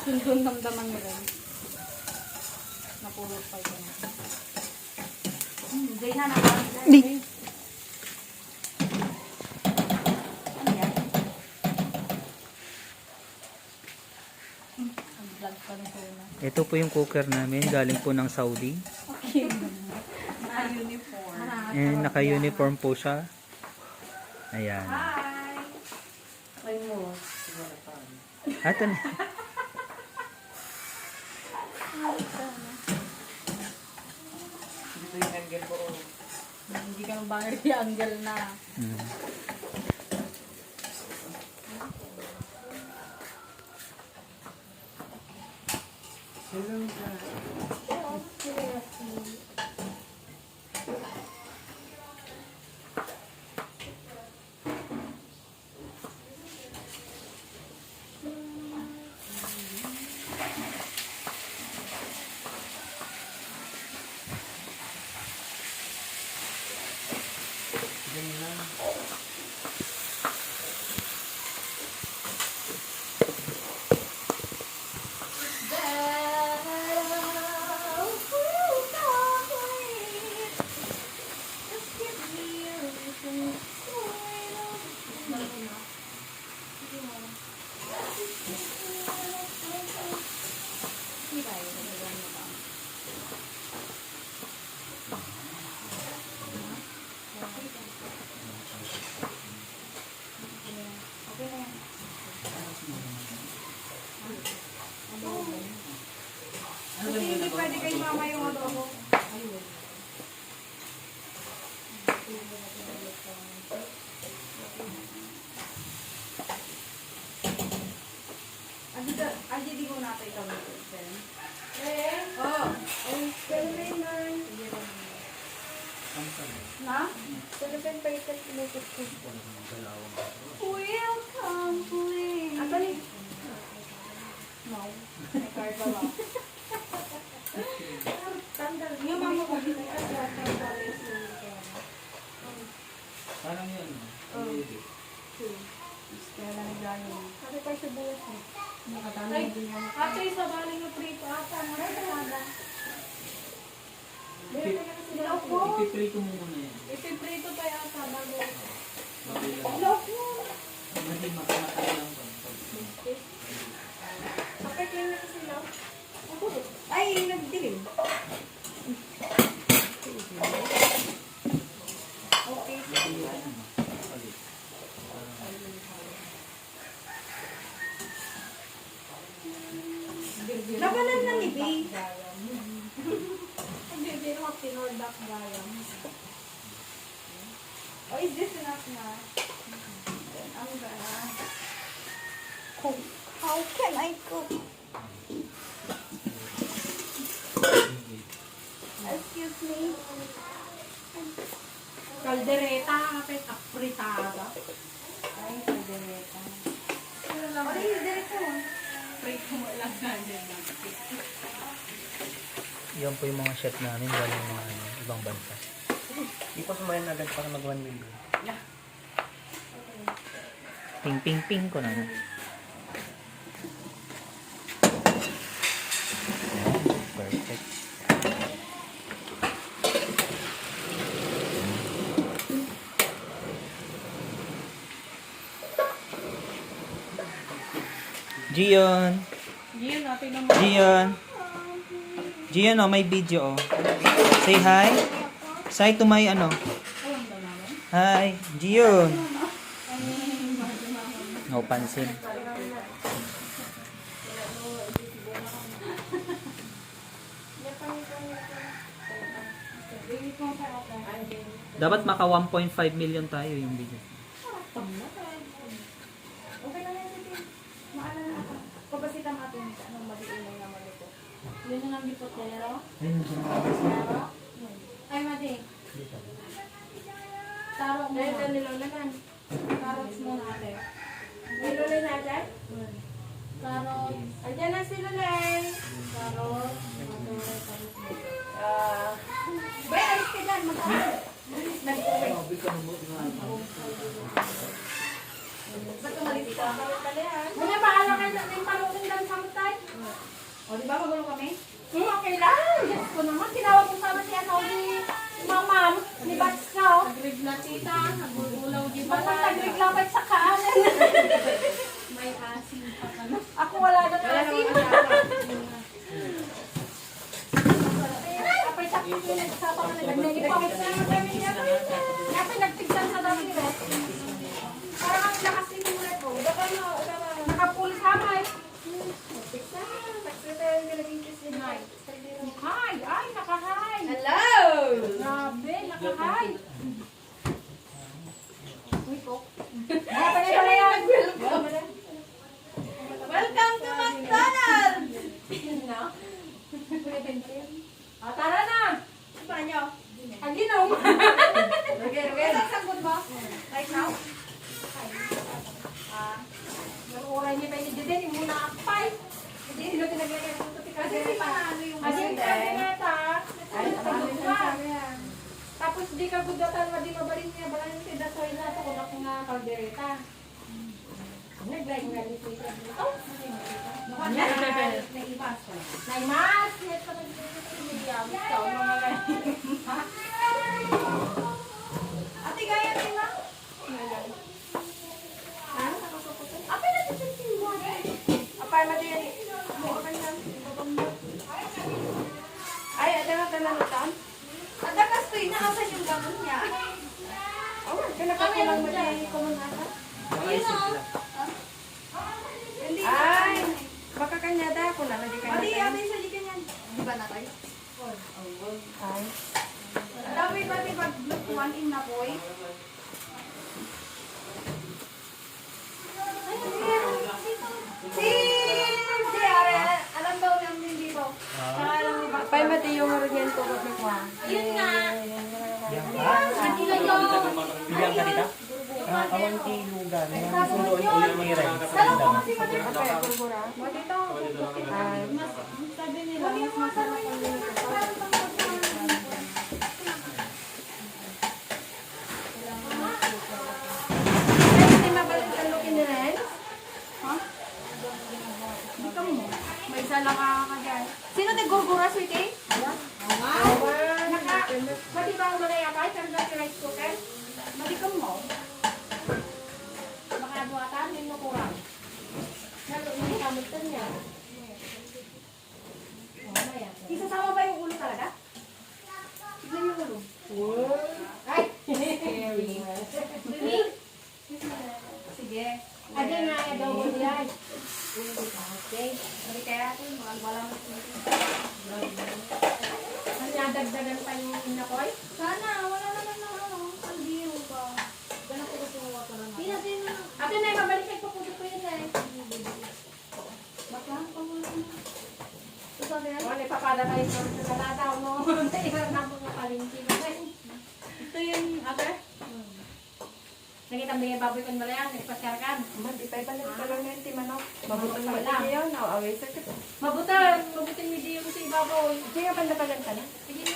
Sundon damdaman nyo rin. Napulot pa ito. Hindi na nakarang. Di. Ano yan? Ang vlog pa rin po na. Ito po yung cooker namin. Galing po ng Saudi. Okay. Naka-uniform. Naka-uniform po siya. Ayan. Hi! Ay mo. Ito na. Dito yung angle ko. Hindi ka mabangar yung angle na. Mm. Hello guys. Hindi pwede kayo mama yung adobo. Ayun. Adi di ko natin ito nito. Oh. Na? Welcome please. Apa ni? No. May card pa lang. Yung mama ko dito ay Parang yun. kaya lang naglayo. Ate pa siya buwas eh. Ay, ate, sa baling yung prito ata, marasada. Ilaw po. Ipiprito mo muna yan. Ipiprito tayo ata bago. Ilaw po. Hindi makamatagal lang pa. Kapit lang na kasi ilaw. Ay, nagdilim. Okay. Labanan na ni B. Hindi naman pinordak gayam. Oh, is this enough na? I'm gonna cook. How can I cook? Excuse me. Kaldereta, kapit apritada. Ay, kaldereta. Ano What is this one? Prito mo lang ganyan lang. Yan po yung mga chef namin galing mga ibang bansa. Di pa sumayan agad para mag 1 million. Ping ping ping ko na. Perfect. Gion. Yan, natin naman. Gion. Gion, oh, may video, oh. Say hi. Say to my, ano. Hi. Gion. No pansin. Dapat maka 1.5 million tayo yung video. Okay lang yan, sige. Maalala na ako. Pabasitan natin ito. Anong madiulay na malito? Yun na lang bipotero. Pero, Ay, madi. Taro mo dahil na. nilolanan. Carrots mo natin. Nilolay natin? Carrots. Andiyan na si Lulay. Carrots. Bay, alis ka dyan. Mag-aaral. Nag-uwi. Ba't umalis ka? Muna, paalam ka na yung palukin lang sa mutay. O, di ba magulo kami? Okay lang. Yes ko naman. Tinawag ko sana si ano, si Mamam. Ni Bats ka, oh. Agrig na tita. Nagululaw di ba? Bakit nagreklapay sa kaanan? May asin pa ka na. Ako wala na asin. Apay sa pinagsapa ka na. Nagpapit na naman kami niya. Kapag nagpigsan sa dami nila. Parang ang lakas ni Mulet ko. Nakapulis hamay. Hi! Ay, nakahay! Hello! Grabe, nakahay! Uy, Coke. Ay, pala yan! Welcome to McDonald's! Ah, tara na! Ano pa nyo? Ang ginom! Saan sagot mo? Right now? Nakukuray niya pa yung din, yung muna akpay. Hindi sila pinaglagay ng tuti kasi Kasi panalo yung Asin ka dineta. Ay, panalo yung sabi yan. Tapos di ka gudatan, madi mabalin niya, balang yung tidasoy na ito, kung ako nga kaldereta. Nag-like nga dito siya dito. Naimas ko. Naimas! Yes, pa nag-like sa media. Ikaw, mga Ate, gaya rin na? Ha? Ate, nagsisimsim mo. Apay, madi yan. Ay, ada nga talanutan? Ada ka stoy na asan yung gamon niya. Oh, kinakakulang mo di kumunata. Ayun o. Ay, baka kanyada ako na, hindi Ate, kanyada. ate, sa likan yan. Di ba na tayo? Ay. Dami ba di ba one in na boy? Si Are, alam daw namin dito. Saka alam ni Bakit. Pay mati yung meron yan ko ni Kwa. Ayun nga. Hindi Sila yun. Bigyan ka dito? Awang tilugan. Yung sundoon o yung mga rin. Dalaw ko kasi kami. Okay, gurgura. O dito. Ay. Sabi nila, mas masarap ang dito. Ay, hindi mabalik ang lookin ni Ren. Ha? Hindi ka mo. May isa lang ka dyan. Sino nag-gurgura, sweetie? Pati ba ang malay akay? Pero dati rice cooker? Malikam mo. Baka buhatan, yung nakurang. Lalo yung kamutan niya. Isasama ba yung ulo talaga? Tignan yung ulo. Ay! Dini? Sige. Adi nga, daw mo yan. Okay. Hindi kaya ito, wala mo. Ang nadagdagan pa yung inakoy. Sana, wala naman na ano. Albiro ba? Ganun ko gusto mo water na. Pinatin na. Ate na, mabalik ay paputo ko yun eh. Baka, pamula na. Ito sabi yan. O, ipapada kayo sa kalataw mo. Iba na po nga palingki. Ito yung ate. Nakita mo yung baboy kon malayan, nagpasyarkan. Di pa ibalik ka lang yung timanok. Mabutan mo Wala. lang. Yun, away sa kit. Mabutin mo di yung si baboy. Hindi nga pandapagan ka na. Sige.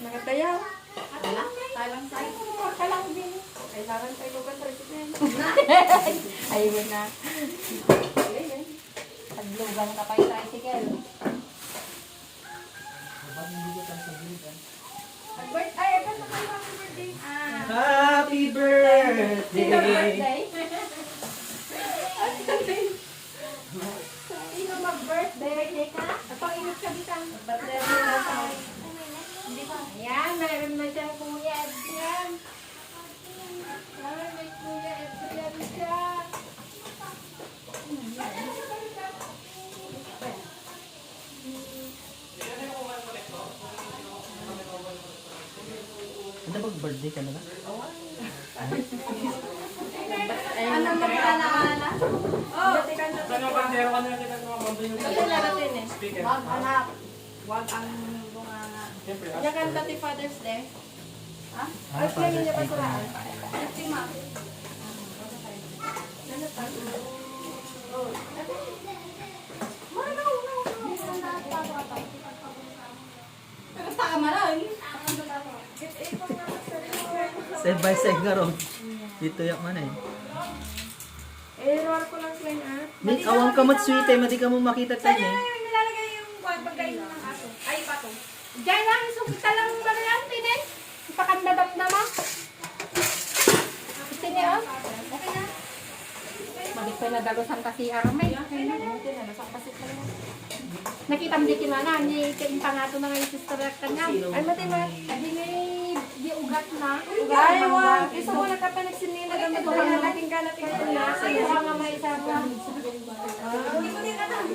Nakatayaw. Wala. Talang sa'yo. Ka lang din. Kailangan tayo lugan president. Ayun na. Paglugang ka pa yung tricycle. Ay, agad na kayo happy birthday. Happy birthday! Birthday. Sino mag-birthday ka? Pag-init ka bitang. Birthday na sa Hindi pa. Ayan, mayroon na siyang kuya Edrian. Ay, may kuya Edrian siya. Ano ba birthday ka na ba? Ano mo ka na? Oh, Ano ba? Meron ka na kita ng mga bando yung lalatin eh. speaker. Wag anak. Wag ang bunganga. Siyempre, Kanya kanta ti Father's Day. Ha? Ah, Father's Day ko na. Si Ma. Tama na. Step by step ka ron. Dito yung ano eh. I-roll ko lang plain ah. Min, awang kamot sweet eh, madi ka mo makita tayo Saan eh. yung nilalagay yung pagkain ng aso? Ay, pato. Diyan lang, sugta lang ba na yan, Tine? Ipakandadap na mo. Tine, oh. Okay na. Magit pa na dalusan kasi aramay. Nakita mo di kinana, ni kaimpangato na ngayon sister kanya. Ay, mati ba? Di ugat na. Ay, wag. Gusto mo nagkapanagsinila gamit ko lang natin ka natin ko na. Ay, nga may isa pa. Hindi ko din alam.